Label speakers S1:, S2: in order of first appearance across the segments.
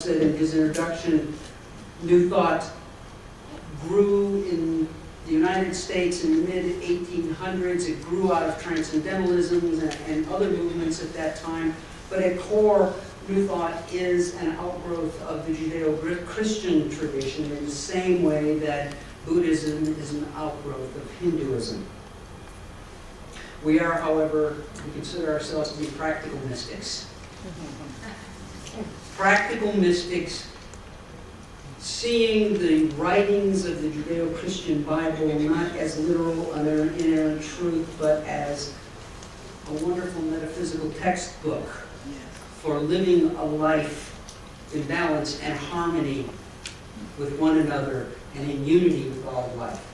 S1: said in his introduction, New Thought grew in the United States in the mid-1800s. It grew out of transcendentalism and other movements at that time. But at core, New Thought is an outgrowth of the Judeo-Christian tradition in the same way that Buddhism is an outgrowth of Hinduism. We are, however, we consider ourselves to be practical mystics. Practical mystics, seeing the writings of the Judeo-Christian Bible not as literal and inerrant truth, but as a wonderful metaphysical textbook for living a life in balance and harmony with one another and in unity with all of life.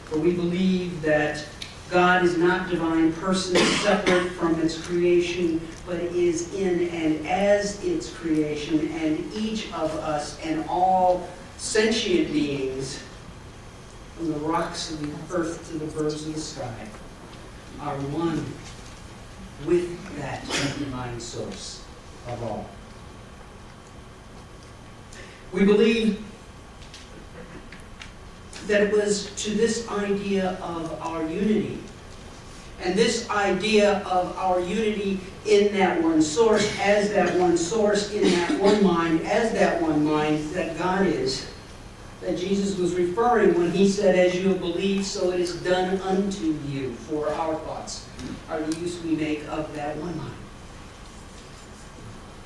S1: For we believe that God is not divine person separate from its creation, but is in and as its creation, and each of us and all sentient beings, from the rocks of the earth to the birds of the sky, are one with that divine source of all. We believe that it was to this idea of our unity, and this idea of our unity in that one source, as that one source, in that one mind, as that one mind that God is, that Jesus was referring when he said, "As you have believed, so it is done unto you," for our thoughts are the use we make of that one mind.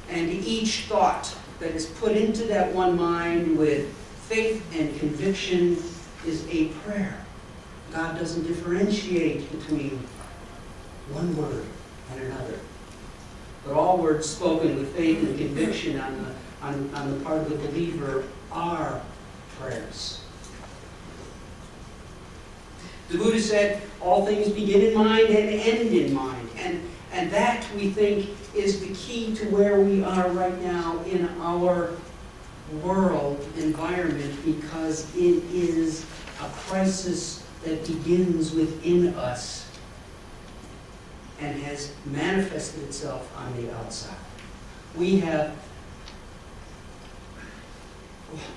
S1: And each thought that is put into that one mind with faith and conviction is a prayer. God doesn't differentiate between one word and another, but all words spoken with faith and conviction on the part of the believer are prayers. The Buddha said, all things begin in mind and end in mind. And that, we think, is the key to where we are right now in our world environment, because it is a crisis that begins within us and has manifested itself on the outside. We have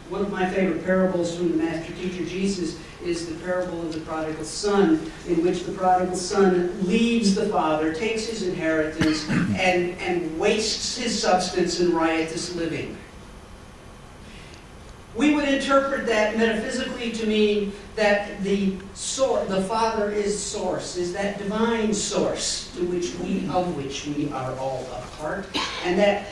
S1: one of my favorite parables from the Master Teacher Jesus is the parable of the prodigal son, in which the prodigal son leaves the father, takes his inheritance, and wastes his substance in riotous living. We would interpret that metaphysically to mean that the Father is source, is that divine source of which we are all a part, and that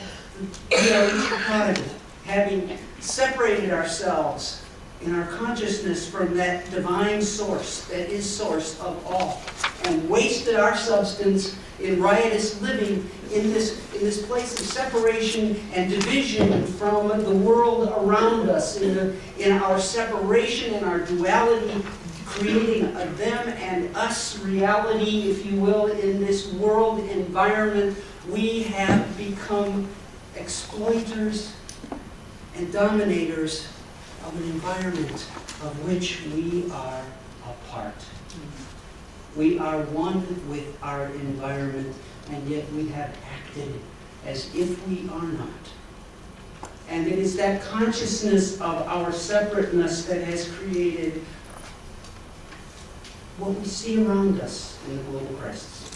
S1: we are each prodigal, having separated ourselves in our consciousness from that divine source that is source of all, and wasted our substance in riotous living in this place of separation and division from the world around us, in our separation and our duality, creating a them and us reality, if you will, in this world environment. We have become exploiters and dominators of an environment of which we are a part. We are one with our environment, and yet we have acted as if we are not. And it is that consciousness of our separateness that has created what we see around us in the global crisis.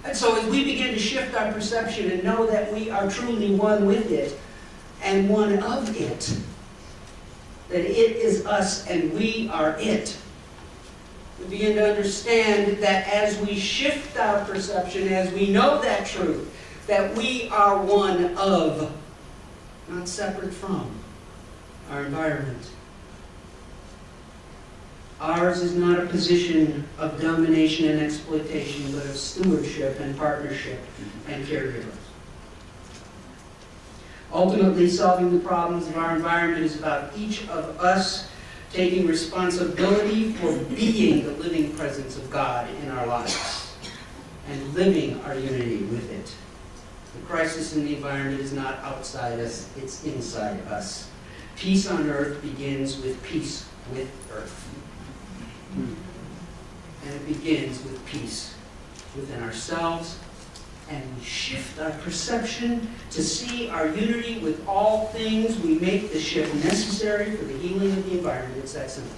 S1: And so as we begin to shift our perception and know that we are truly one with it and one of it, that it is us and we are it, we begin to understand that as we shift our perception, as we know that truth, that we are one of, not separate from, our environment. Ours is not a position of domination and exploitation, but of stewardship and partnership and caregivers. Ultimately, solving the problems of our environment is about each of us taking responsibility for being the living presence of God in our lives and living our unity with it. The crisis in the environment is not outside us, it's inside us. Peace on earth begins with peace with earth. And it begins with peace within ourselves, and we shift our perception To see our unity with all things, we make the shift necessary for the healing of the environment. It's that simple.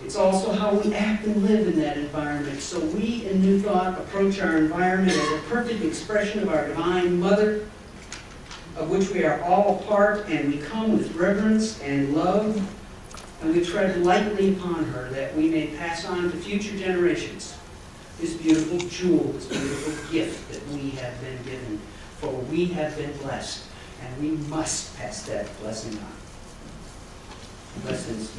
S1: It's also how we act and live in that environment. So we in New Thought approach our environment as a perfect expression of our Divine Mother, of which we are all a part, and we come with reverence and love, and we tread lightly upon her that we may pass on to future generations this beautiful jewel, this beautiful gift that we have been given. For we have been blessed, and we must pass that blessing on. Blessings.